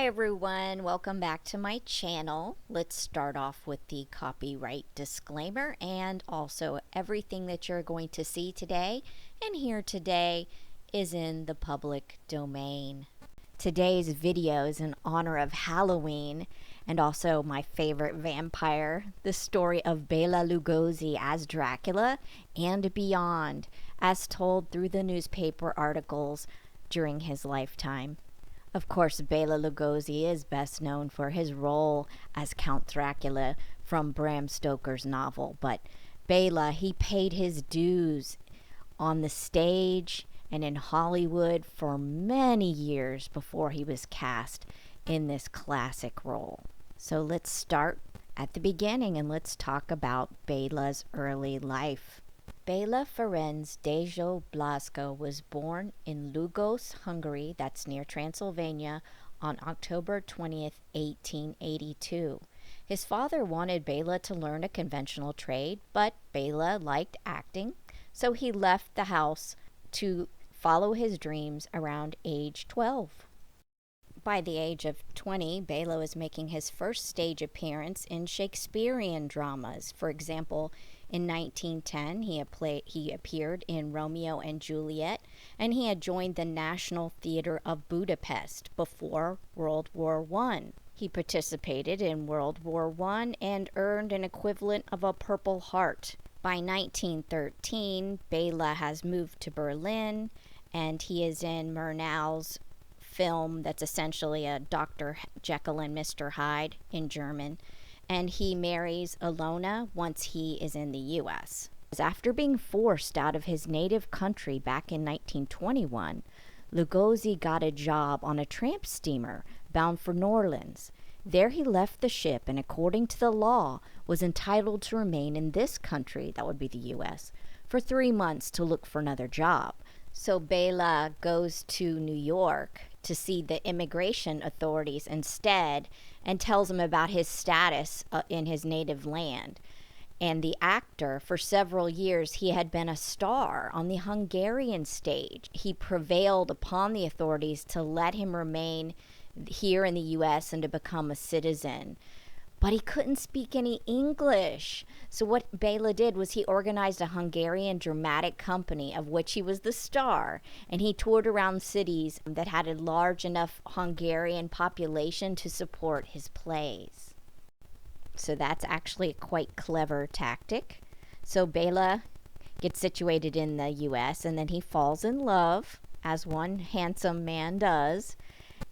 everyone, welcome back to my channel. Let's start off with the copyright disclaimer and also everything that you're going to see today and hear today is in the public domain. Today's video is in honor of Halloween and also my favorite vampire, the story of Bela Lugosi as Dracula and Beyond, as told through the newspaper articles during his lifetime. Of course, Bela Lugosi is best known for his role as Count Dracula from Bram Stoker's novel, but Bayla, he paid his dues on the stage and in Hollywood for many years before he was cast in this classic role. So let's start at the beginning and let's talk about Bayla's early life. Bayla Ferenc Dejo Blasco was born in Lugos, Hungary, that's near Transylvania, on October 20th, 1882. His father wanted Bayla to learn a conventional trade, but Bayla liked acting, so he left the house to follow his dreams around age 12. By the age of 20, Bayla was making his first stage appearance in Shakespearean dramas. For example, in 1910, he appeared in Romeo and Juliet, and he had joined the National Theatre of Budapest before World War I. He participated in World War I and earned an equivalent of a Purple Heart. By 1913, Bayla has moved to Berlin, and he is in Murnau's film that's essentially a Dr. Jekyll and Mr. Hyde in German, and he marries Ilona once he is in the U.S. After being forced out of his native country back in 1921, Lugosi got a job on a tramp steamer bound for New Orleans. There he left the ship and, according to the law, was entitled to remain in this country, that would be the U.S., for 3 months to look for another job. So Bayla goes to New York to see the immigration authorities instead and tells them about his status in his native land. And the actor, for several years, he had been a star on the Hungarian stage. He prevailed upon the authorities to let him remain here in the U.S. and to become a citizen. But he couldn't speak any English. So what Bayla did was he organized a Hungarian dramatic company of which he was the star, and he toured around cities that had a large enough Hungarian population to support his plays. So that's actually a quite clever tactic. So Bayla gets situated in the U.S., and then he falls in love, as one handsome man does,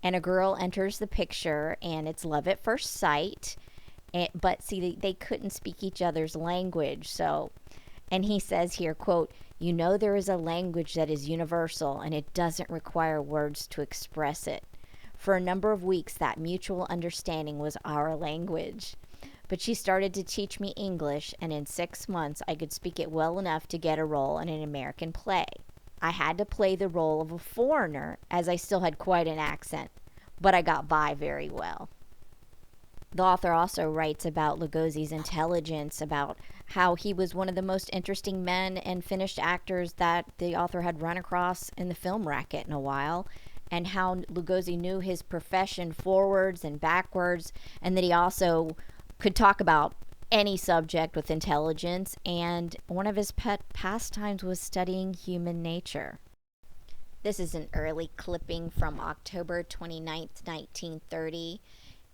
and a girl enters the picture, and it's love at first sight. But see, they couldn't speak each other's language. And he says here, quote, "You know there is a language that is universal and it doesn't require words to express it. For a number of weeks, that mutual understanding was our language. But she started to teach me English, and in 6 months, I could speak it well enough to get a role in an American play. I had to play the role of a foreigner, as I still had quite an accent, but I got by very well." The author also writes about Lugosi's intelligence, about how he was one of the most interesting men and finished actors that the author had run across in the film racket in a while, and how Lugosi knew his profession forwards and backwards, and that he also could talk about any subject with intelligence, and one of his pet pastimes was studying human nature. This is an early clipping from October 29th, 1930.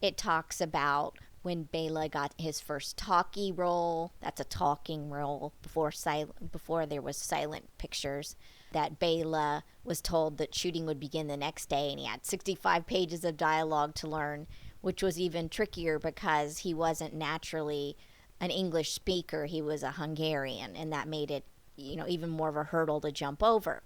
It talks about when Bayla got his first talkie role. That's a talking role before there was silent pictures. That Bayla was told that shooting would begin the next day, and he had 65 pages of dialogue to learn, which was even trickier because he wasn't naturally an English speaker. He was a Hungarian, and that made it, even more of a hurdle to jump over.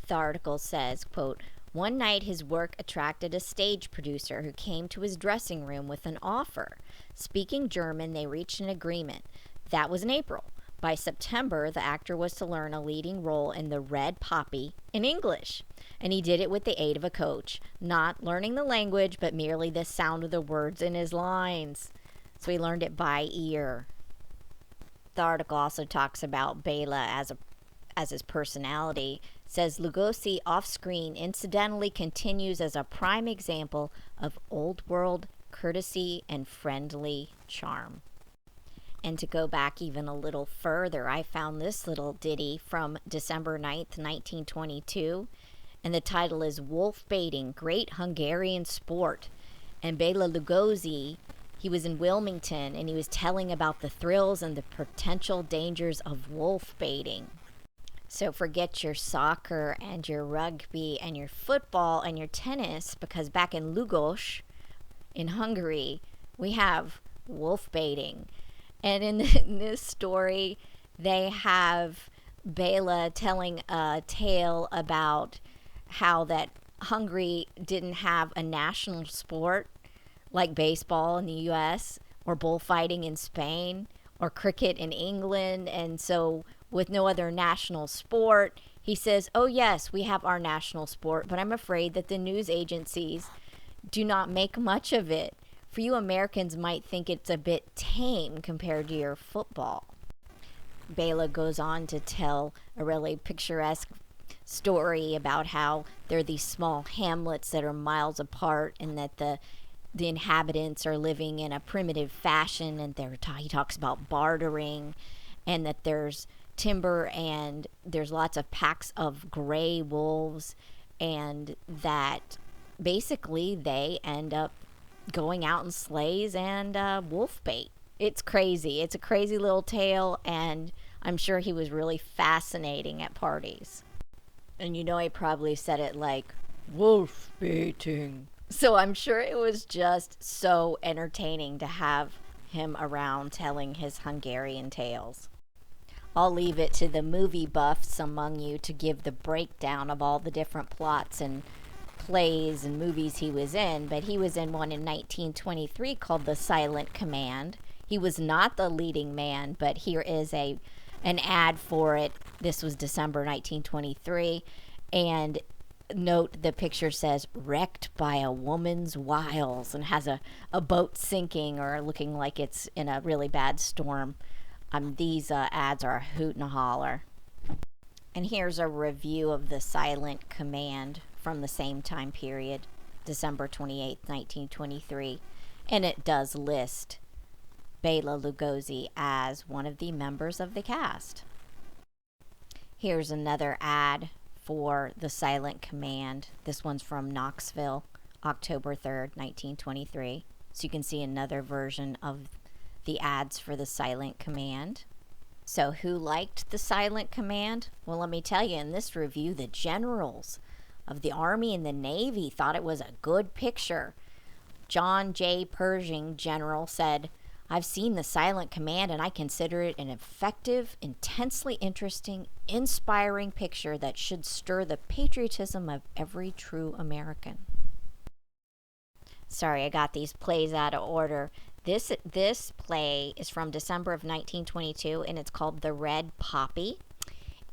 The article says, quote, "One night his work attracted a stage producer who came to his dressing room with an offer. Speaking German, they reached an agreement. That was in April. By September, the actor was to learn a leading role in The Red Poppy in English, and he did it with the aid of a coach, not learning the language, but merely the sound of the words in his lines. So he learned it by ear." The article also talks about Bayla as his personality, says Lugosi off-screen incidentally continues as a prime example of old world courtesy and friendly charm. And to go back even a little further, I found this little ditty from December 9th, 1922, and the title is Wolf Baiting, Great Hungarian Sport. And Bela Lugosi, he was in Wilmington, and he was telling about the thrills and the potential dangers of wolf baiting. So forget your soccer and your rugby and your football and your tennis, because back in Lugos, in Hungary, we have wolf baiting. And in this story, they have Bayla telling a tale about how that Hungary didn't have a national sport like baseball in the US, or bullfighting in Spain, or cricket in England. And so with no other national sport, he says, oh yes, we have our national sport, but I'm afraid that the news agencies do not make much of it. For you Americans might think it's a bit tame compared to your football. Bayla goes on to tell a really picturesque story about how there are these small hamlets that are miles apart, and that the inhabitants are living in a primitive fashion, and he talks about bartering, and that there's timber and there's lots of packs of gray wolves, and that basically they end up going out in sleighs and wolf bait. It's crazy. It's a crazy little tale, and I'm sure he was really fascinating at parties. And he probably said it like, wolf baiting. So I'm sure it was just so entertaining to have him around telling his Hungarian tales. I'll leave it to the movie buffs among you to give the breakdown of all the different plots and plays and movies he was in, but he was in one in 1923 called The Silent Command. He was not the leading man, but here is an ad for it. This was December 1923, and note the picture says wrecked by a woman's wiles, and has a boat sinking or looking like it's in a really bad storm. These ads are a hoot and a holler. And here's a review of The Silent Command from the same time period, December 28th, 1923. And it does list Bela Lugosi as one of the members of the cast. Here's another ad for The Silent Command. This one's from Knoxville, October 3rd, 1923. So you can see another version of the ads for The Silent Command. So who liked The Silent Command? Well, let me tell you, in this review, the generals of the Army and the Navy thought it was a good picture. John J. Pershing, general, said, I've seen The Silent Command, and I consider it an effective, intensely interesting, inspiring picture that should stir the patriotism of every true American. Sorry, I got these plays out of order. This play is from December of 1922, and it's called The Red Poppy.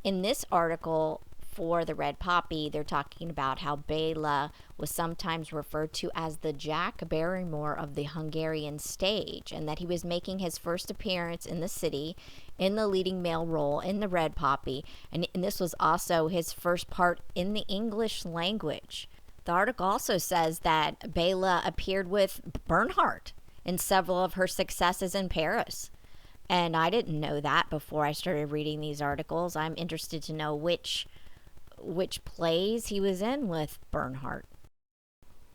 In this article for The Red Poppy, they're talking about how Bayla was sometimes referred to as the Jack Barrymore of the Hungarian stage, and that he was making his first appearance in the city in the leading male role in The Red Poppy, and this was also his first part in the English language. The article also says that Bayla appeared with Bernhardt in several of her successes in Paris. And I didn't know that before I started reading these articles. I'm interested to know which plays he was in with Bernhardt.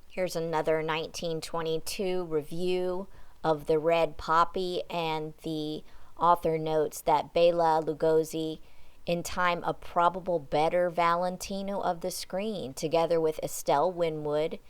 Here's another 1922 review of The Red Poppy, and the author notes that Bela Lugosi, in time a probable better Valentino of the screen, together with Estelle Winwood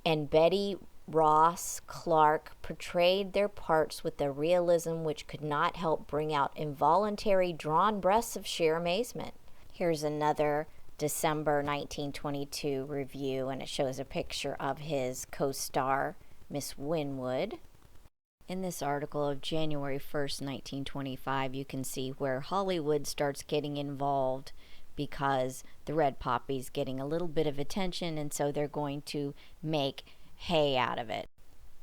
and Betty Ross Clark, portrayed their parts with a realism which could not help bring out involuntary drawn breaths of sheer amazement. Here's another December 1922 review, and it shows a picture of his co-star, Miss Winwood. In this article of January 1st, 1925, you can see where Hollywood starts getting involved because The Red Poppy's getting a little bit of attention, and so they're going to make hay out of it.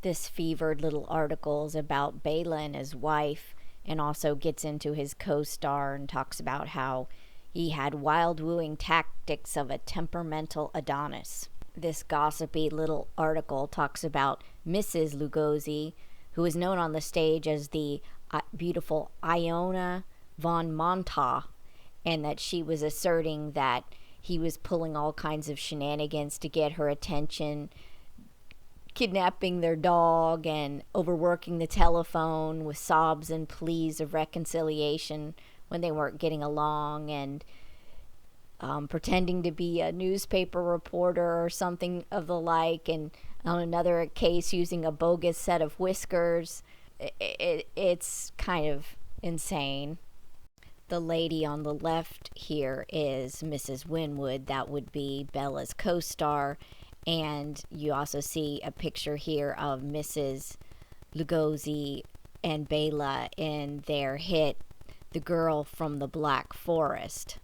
This fevered little article is about Bayla and his wife, and also gets into his co-star and talks about how He had wild wooing tactics of a temperamental Adonis. This gossipy little article talks about Mrs. Lugosi, who is known on the stage as the beautiful Iona von Montauk, and that she was asserting that he was pulling all kinds of shenanigans to get her attention, kidnapping their dog and overworking the telephone with sobs and pleas of reconciliation when they weren't getting along, and pretending to be a newspaper reporter or something of the like, and on another case using a bogus set of whiskers. It's kind of insane. The lady on the left here is Mrs. Winwood. That would be Bella's co-star. And you also see a picture here of Mrs. Lugosi and Bayla in their hit, The Girl from the Black Forest.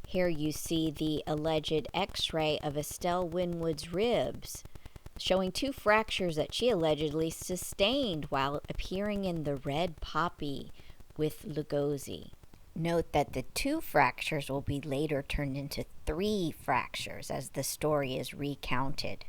Here you see the alleged x-ray of Estelle Winwood's ribs, showing 2 fractures that she allegedly sustained while appearing in The Red Poppy with Lugosi. Note that the 2 fractures will be later turned into 3 fractures as the story is recounted.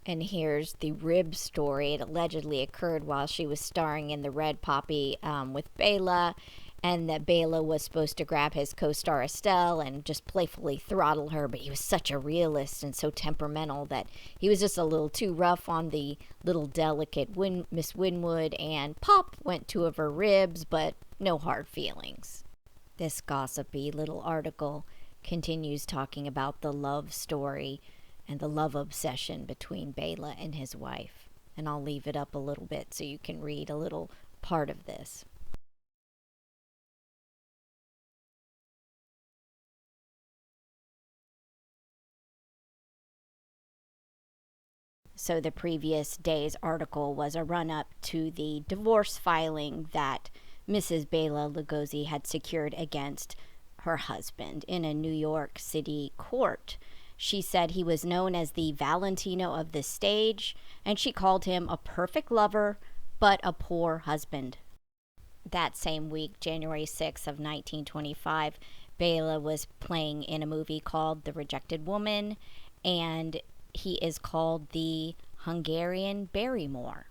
And here's the rib story. It allegedly occurred while she was starring in The Red Poppy with Bayla, and that Bayla was supposed to grab his co-star Estelle and just playfully throttle her, but he was such a realist and so temperamental that he was just a little too rough on the little delicate Miss Winwood, and pop went 2 of her ribs, but no hard feelings. This gossipy little article continues talking about the love story and the love obsession between Bayla and his wife. And I'll leave it up a little bit so you can read a little part of this. So the previous day's article was a run-up to the divorce filing that Mrs. Bela Lugosi had secured against her husband in a New York City court. She said he was known as the Valentino of the stage, and she called him a perfect lover, but a poor husband. That same week, January 6th of 1925, Bayla was playing in a movie called The Rejected Woman, and he is called the Hungarian Barrymore.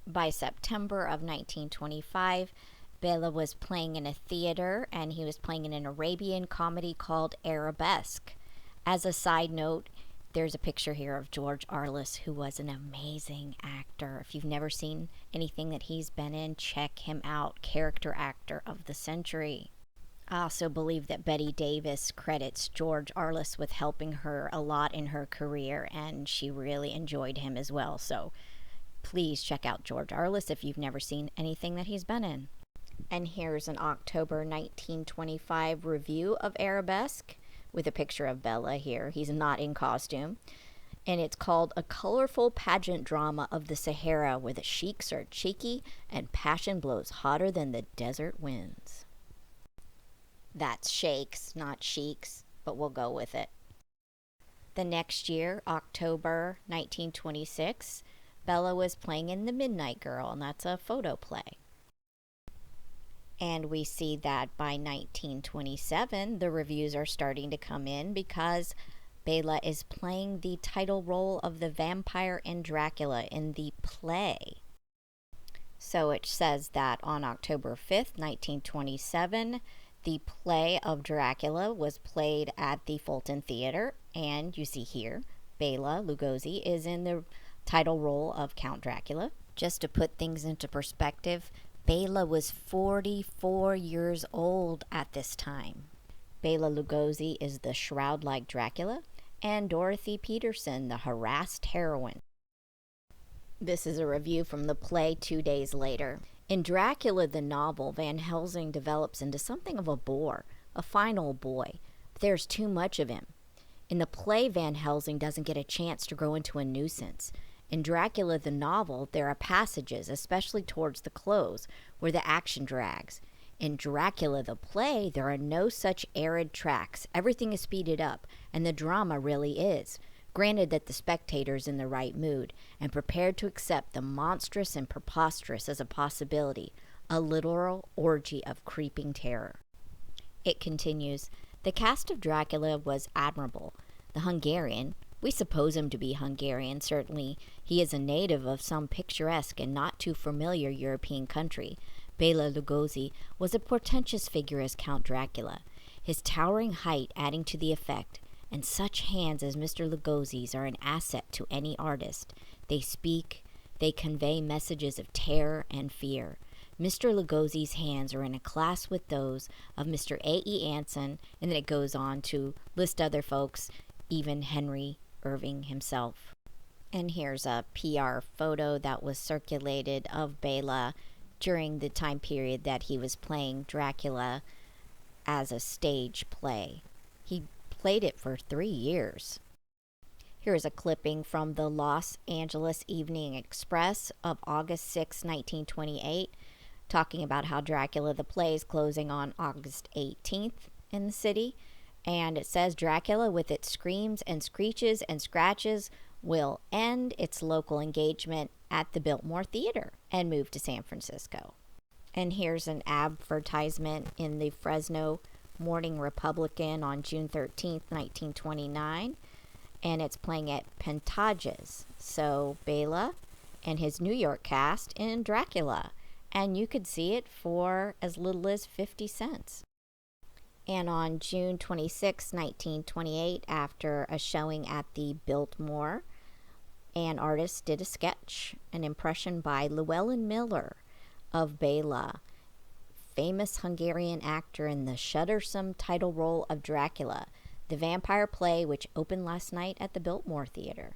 By September of 1925, Bayla was playing in a theater, and he was playing in an Arabian comedy called Arabesque. As a side note, there's a picture here of George Arliss, who was an amazing actor. If you've never seen anything that he's been in, check him out. Character actor of the century. I also believe that Betty Davis credits George Arliss with helping her a lot in her career, and she really enjoyed him as well. So please check out George Arliss if you've never seen anything that he's been in. And here's an October 1925 review of Arabesque with a picture of Bela here. He's not in costume. And it's called A Colorful Pageant Drama of the Sahara, where the sheiks are cheeky and passion blows hotter than the desert winds. That's sheiks, not sheiks, but we'll go with it. The next year, October 1926, Bela was playing in The Midnight Girl, and that's a photo play. And we see that by 1927, the reviews are starting to come in because Bayla is playing the title role of the vampire in Dracula in the play. So it says that on October 5th, 1927, the play of Dracula was played at the Fulton Theater, and you see here, Bela Lugosi is in the title role of Count Dracula. Just to put things into perspective, Bayla was 44 years old at this time. Bela Lugosi is the shroud-like Dracula, and Dorothy Peterson, the harassed heroine. This is a review from the play 2 days later. In Dracula the novel, Van Helsing develops into something of a bore, a fine old boy. But there's too much of him. In the play, Van Helsing doesn't get a chance to grow into a nuisance. In Dracula the novel, there are passages, especially towards the close, where the action drags. In Dracula the play, there are no such arid tracks. Everything is speeded up, and the drama really is. Granted that the spectator's in the right mood, and prepared to accept the monstrous and preposterous as a possibility, a literal orgy of creeping terror. It continues, the cast of Dracula was admirable. The Hungarian, we suppose him to be Hungarian, certainly he is a native of some picturesque and not too familiar European country. Bela Lugosi was a portentous figure as Count Dracula, his towering height adding to the effect, and such hands as Mr. Lugosi's are an asset to any artist. They speak, they convey messages of terror and fear. Mr. Lugosi's hands are in a class with those of Mr. A.E. Anson, and then it goes on to list other folks, even Henry Irving himself. And here's a PR photo that was circulated of Bayla during the time period that he was playing Dracula as a stage play. He played it for 3 years. Here's a clipping from the Los Angeles Evening Express of August 6, 1928, talking about how Dracula the play is closing on August 18th in the city. And it says Dracula, with its screams and screeches and scratches, will end its local engagement at the Biltmore Theater and move to San Francisco. And here's an advertisement in the Fresno Morning Republican on June 13th, 1929. And it's playing at Pentages. So Bayla and his New York cast in Dracula. And you could see it for as little as 50 cents. And on June 26, 1928, after a showing at the Biltmore, an artist did a sketch, an impression by Llewellyn Miller of Bayla, famous Hungarian actor in the shuddersome title role of Dracula, the vampire play which opened last night at the Biltmore Theater.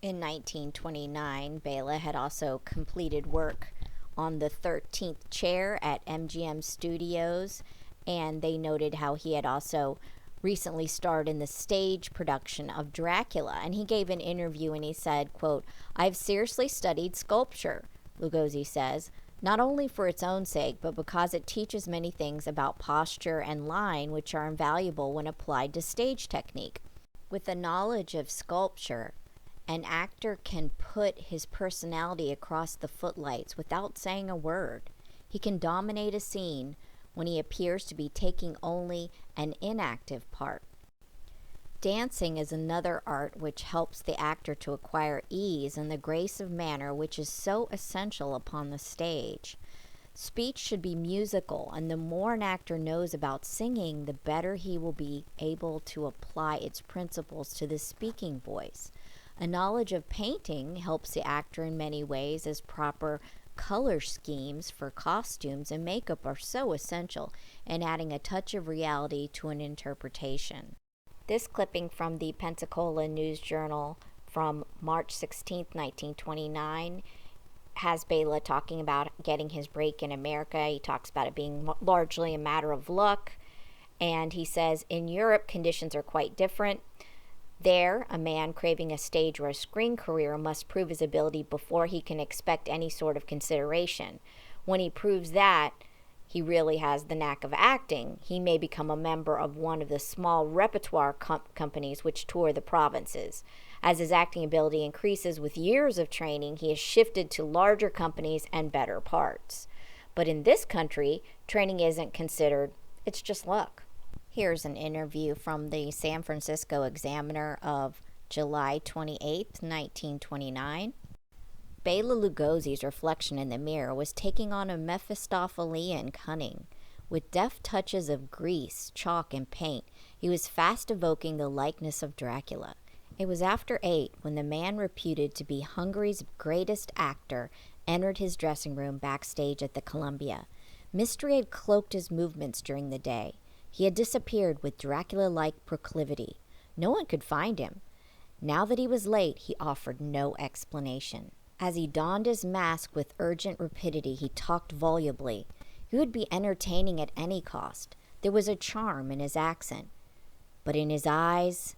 In 1929, Bayla had also completed work on the 13th Chair at MGM Studios, and they noted how he had also recently starred in the stage production of Dracula. And he gave an interview and he said, quote, "I've seriously studied sculpture," Lugosi says, "not only for its own sake, but because it teaches many things about posture and line which are invaluable when applied to stage technique. With a knowledge of sculpture, an actor can put his personality across the footlights without saying a word. He can dominate a scene when he appears to be taking only an inactive part. Dancing is another art which helps the actor to acquire ease and the grace of manner which is so essential upon the stage. Speech should be musical, and the more an actor knows about singing, the better he will be able to apply its principles to the speaking voice. A knowledge of painting helps the actor in many ways, as proper color schemes for costumes and makeup are so essential in adding a touch of reality to an interpretation." This clipping from the Pensacola News Journal from March 16, 1929, has Bayla talking about getting his break in America. He talks about it being largely a matter of luck, and he says, "In Europe, conditions are quite different. There, a man craving a stage or a screen career must prove his ability before he can expect any sort of consideration. When he proves that he really has the knack of acting, he may become a member of one of the small repertoire companies which tour the provinces. As his acting ability increases with years of training, he is shifted to larger companies and better parts. But in this country, training isn't considered, it's just luck." Here's an interview from the San Francisco Examiner of July 28, 1929. Bela Lugosi's reflection in the mirror was taking on a Mephistophelian cunning. With deft touches of grease, chalk, and paint, he was fast evoking the likeness of Dracula. It was after 8 when the man reputed to be Hungary's greatest actor entered his dressing room backstage at the Columbia. Mystery had cloaked his movements during the day. He had disappeared with Dracula-like proclivity. No one could find him. Now that he was late, he offered no explanation. As he donned his mask with urgent rapidity, he talked volubly. He would be entertaining at any cost. There was a charm in his accent. But in his eyes,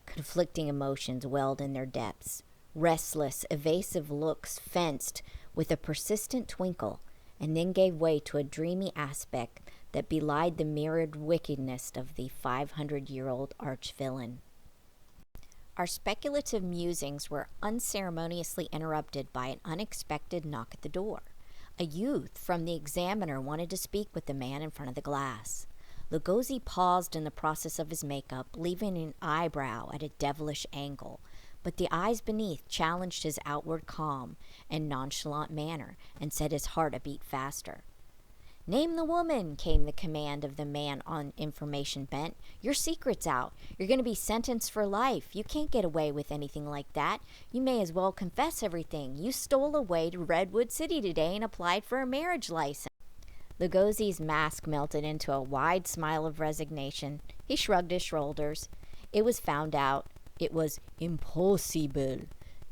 conflicting emotions welled in their depths. Restless, evasive looks fenced with a persistent twinkle, and then gave way to a dreamy aspect that belied the mirrored wickedness of the 500-year-old arch-villain. Our speculative musings were unceremoniously interrupted by an unexpected knock at the door. A youth from the Examiner wanted to speak with the man in front of the glass. Lugosi paused in the process of his makeup, leaving an eyebrow at a devilish angle, but the eyes beneath challenged his outward calm and nonchalant manner and set his heart a beat faster. "Name the woman," came the command of the man on information bent. "Your secret's out. You're going to be sentenced for life. You can't get away with anything like that. You may as well confess everything. You stole away to Redwood City today and applied for a marriage license." Lugosi's mask melted into a wide smile of resignation. He shrugged his shoulders. It was found out. It was impossible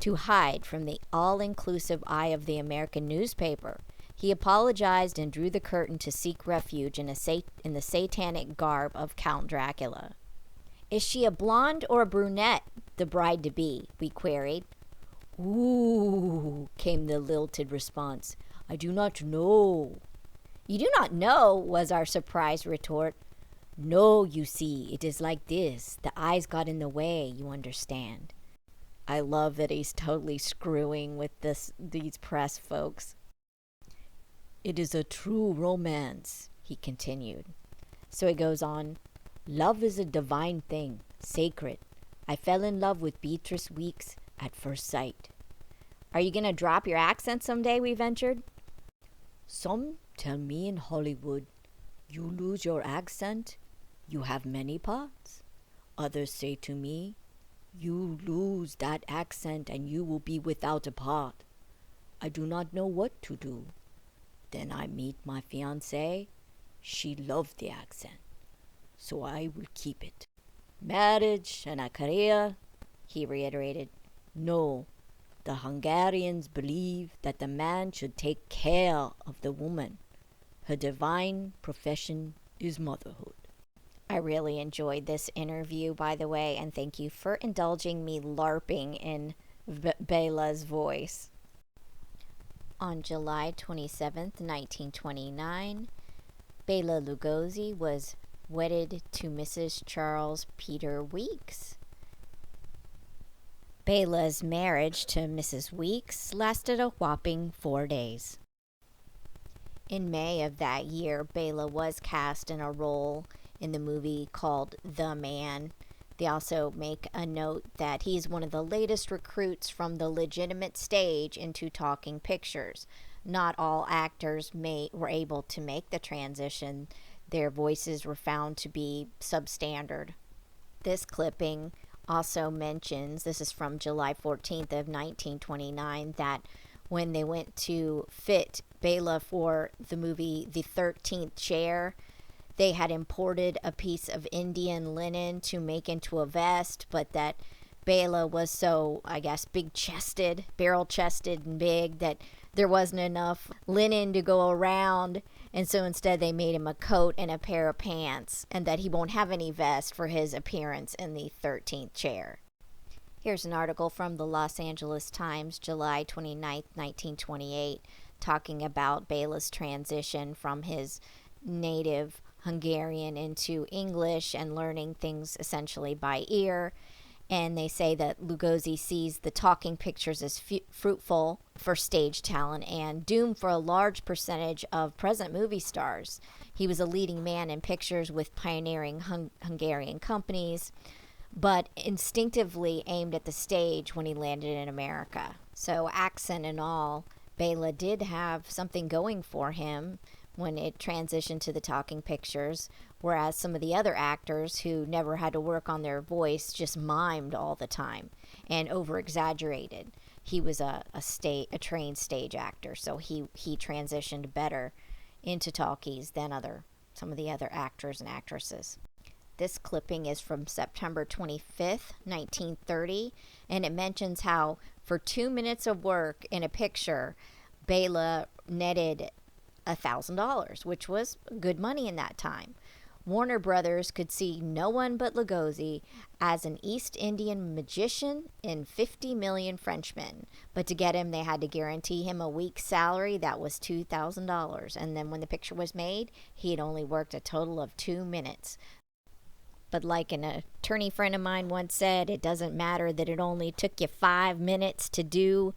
to hide from the all-inclusive eye of the American newspaper. He apologized and drew the curtain to seek refuge in the satanic garb of Count Dracula. "Is she a blonde or a brunette, the bride-to-be?" we queried. "Ooh," came the lilted response. "I do not know." "You do not know," was our surprised retort. "No, you see, it is like this. The eyes got in the way, you understand." I love that he's totally screwing with these press folks. "It is a true romance," he continued. So he goes on, "Love is a divine thing, sacred. I fell in love with Beatrice Weeks at first sight." "Are you going to drop your accent someday?" we ventured. "Some tell me in Hollywood, you lose your accent, you have many parts. Others say to me, you lose that accent and you will be without a part. I do not know what to do. Then I meet my fiancée. She loved the accent, so I will keep it. Marriage and a career," he reiterated. "No, the Hungarians believe that the man should take care of the woman. Her divine profession is motherhood." I really enjoyed this interview, by the way, and thank you for indulging me LARPing in Bayla's voice. On July 27th, 1929, Bela Lugosi was wedded to Mrs. Charles Peter Weeks. Bayla's marriage to Mrs. Weeks lasted a whopping 4 days. In May of that year, Bayla was cast in a role in the movie called The Man. They also make a note that he's one of the latest recruits from the legitimate stage into talking pictures. Not all actors were able to make the transition. Their voices were found to be substandard. This clipping also mentions, this is from July 14th of 1929, that when they went to fit Bayla for the movie The 13th Chair, they had imported a piece of Indian linen to make into a vest, but that Bayla was so, I guess, big-chested, barrel-chested and big, that there wasn't enough linen to go around, and so instead they made him a coat and a pair of pants, and that he won't have any vest for his appearance in The 13th Chair. Here's an article from the Los Angeles Times, July 29th, 1928, talking about Bayla's transition from his native Hungarian into English and learning things essentially by ear. And they say that Lugosi sees the talking pictures as fruitful for stage talent and doomed for a large percentage of present movie stars. He was a leading man in pictures with pioneering Hungarian companies, but instinctively aimed at the stage when he landed in America. So accent and all, Bayla did have something going for him when it transitioned to the talking pictures, whereas some of the other actors who never had to work on their voice just mimed all the time and over-exaggerated. He was a trained stage actor, so he transitioned better into talkies than some of the other actors and actresses. This clipping is from September 25th, 1930, and it mentions how for 2 minutes of work in a picture, Bayla netted $1,000, which was good money in that time. Warner Brothers could see no one but Lugosi as an East Indian magician in 50 million Frenchmen. But to get him, they had to guarantee him a week's salary that was $2,000. And then when the picture was made, he had only worked a total of 2 minutes. But like an attorney friend of mine once said, it doesn't matter that it only took you 5 minutes to do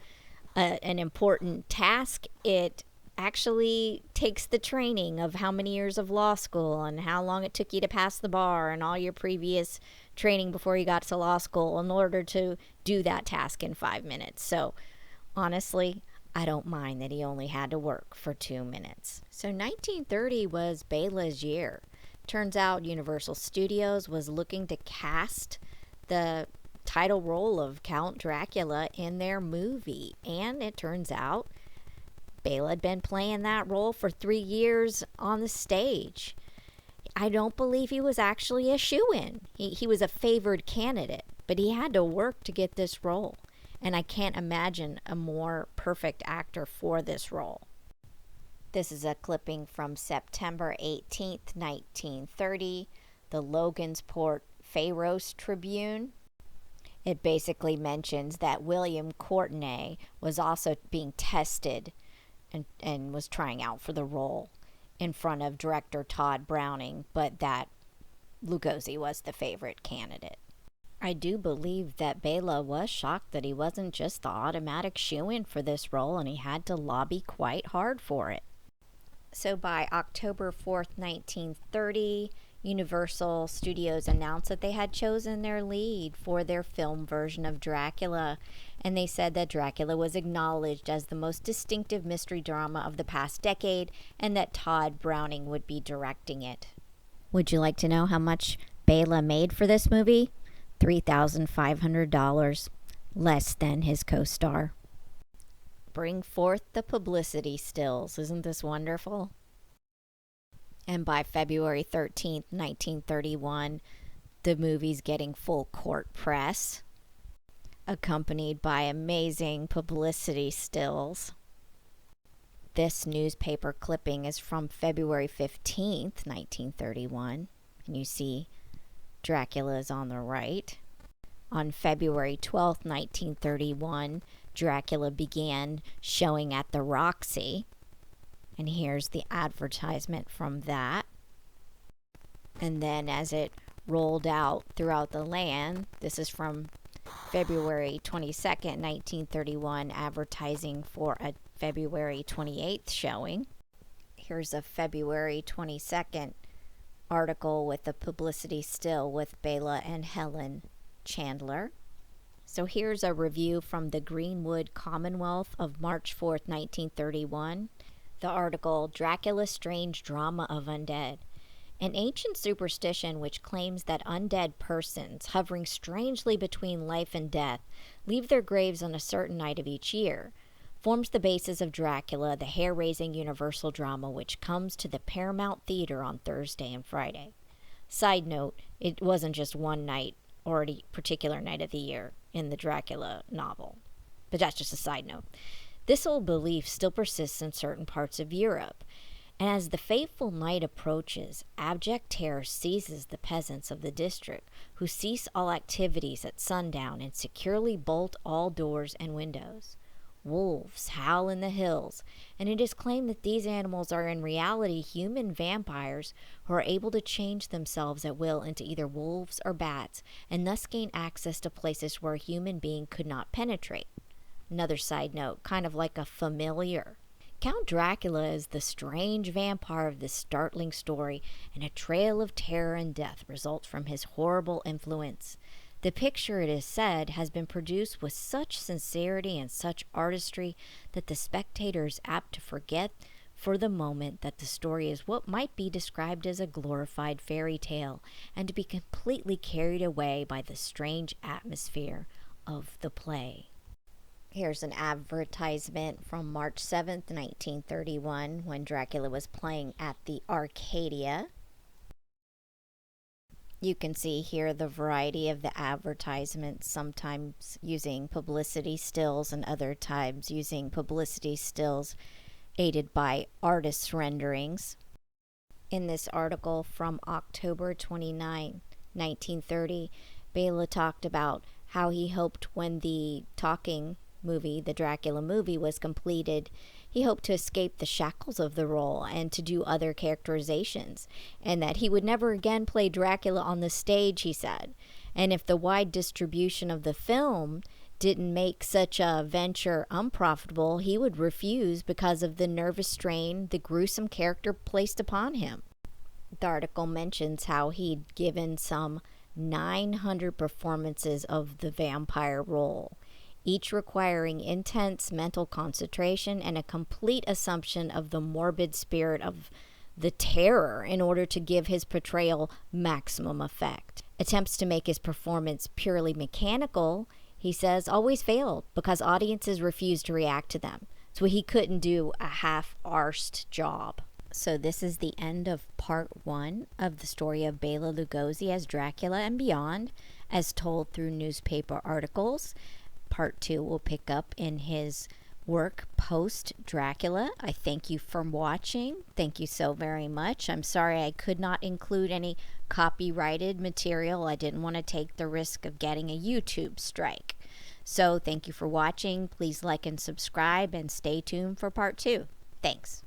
an important task. It actually takes the training of how many years of law school and how long it took you to pass the bar and all your previous training before you got to law school in order to do that task in 5 minutes. So honestly, I don't mind that he only had to work for 2 minutes. So 1930 was Bayla's year. Turns out Universal Studios was looking to cast the title role of Count Dracula in their movie. And it turns out Bayla had been playing that role for 3 years on the stage. I don't believe he was actually a shoo-in. He was a favored candidate, but he had to work to get this role. And I can't imagine a more perfect actor for this role. This is a clipping from September 18th, 1930, the Logansport Pharos Tribune. It basically mentions that William Courtenay was also being tested and was trying out for the role in front of director Todd Browning, but that Lugosi was the favorite candidate. I do believe that Bayla was shocked that he wasn't just the automatic shoo-in for this role, and he had to lobby quite hard for it. So by October 4th, 1930, Universal Studios announced that they had chosen their lead for their film version of Dracula, and they said that Dracula was acknowledged as the most distinctive mystery drama of the past decade, and that Todd Browning would be directing it. Would you like to know how much Bayla made for this movie? $3,500, less than his co-star. Bring forth the publicity stills. Isn't this wonderful? And by February 13th, 1931, the movie's getting full court press, accompanied by amazing publicity stills. This newspaper clipping is from February 15th, 1931, and you see Dracula is on the right. On February 12th, 1931, Dracula began showing at the Roxy. And here's the advertisement from that. And then as it rolled out throughout the land, this is from February 22nd, 1931, advertising for a February 28th showing. Here's a February 22nd article with the publicity still with Bayla and Helen Chandler. So here's a review from the Greenwood Commonwealth of March 4th, 1931. The article, Dracula's Strange Drama of Undead. An ancient superstition which claims that undead persons, hovering strangely between life and death, leave their graves on a certain night of each year, forms the basis of Dracula, the hair-raising universal drama which comes to the Paramount Theater on Thursday and Friday. Side note, it wasn't just one night or a particular night of the year in the Dracula novel. But that's just a side note. This old belief still persists in certain parts of Europe, and as the fateful night approaches, abject terror seizes the peasants of the district, who cease all activities at sundown and securely bolt all doors and windows. Wolves howl in the hills, and it is claimed that these animals are in reality human vampires who are able to change themselves at will into either wolves or bats, and thus gain access to places where a human being could not penetrate. Another side note, kind of like a familiar. Count Dracula is the strange vampire of this startling story, and a trail of terror and death results from his horrible influence. The picture, it is said, has been produced with such sincerity and such artistry that the spectator is apt to forget for the moment that the story is what might be described as a glorified fairy tale, and to be completely carried away by the strange atmosphere of the play. Here's an advertisement from March 7th, 1931, when Dracula was playing at the Arcadia. You can see here the variety of the advertisements, sometimes using publicity stills and other times using publicity stills aided by artists' renderings. In this article from October 29, 1930, Bayla talked about how he hoped when the talking movie, the Dracula movie, was completed, he hoped to escape the shackles of the role and to do other characterizations, and that he would never again play Dracula on the stage, he said. And if the wide distribution of the film didn't make such a venture unprofitable, he would refuse because of the nervous strain the gruesome character placed upon him. The article mentions how he'd given some 900 performances of the vampire role, each requiring intense mental concentration and a complete assumption of the morbid spirit of the terror in order to give his portrayal maximum effect. Attempts to make his performance purely mechanical, he says, always failed because audiences refused to react to them. So he couldn't do a half-arsed job. So this is the end of part 1 of the story of Bela Lugosi as Dracula and Beyond, as told through newspaper articles. Part 2 will pick up in his work post Dracula. I thank you for watching. Thank you so very much. I'm sorry I could not include any copyrighted material. I didn't want to take the risk of getting a YouTube strike. So thank you for watching. Please like and subscribe and stay tuned for part 2. Thanks.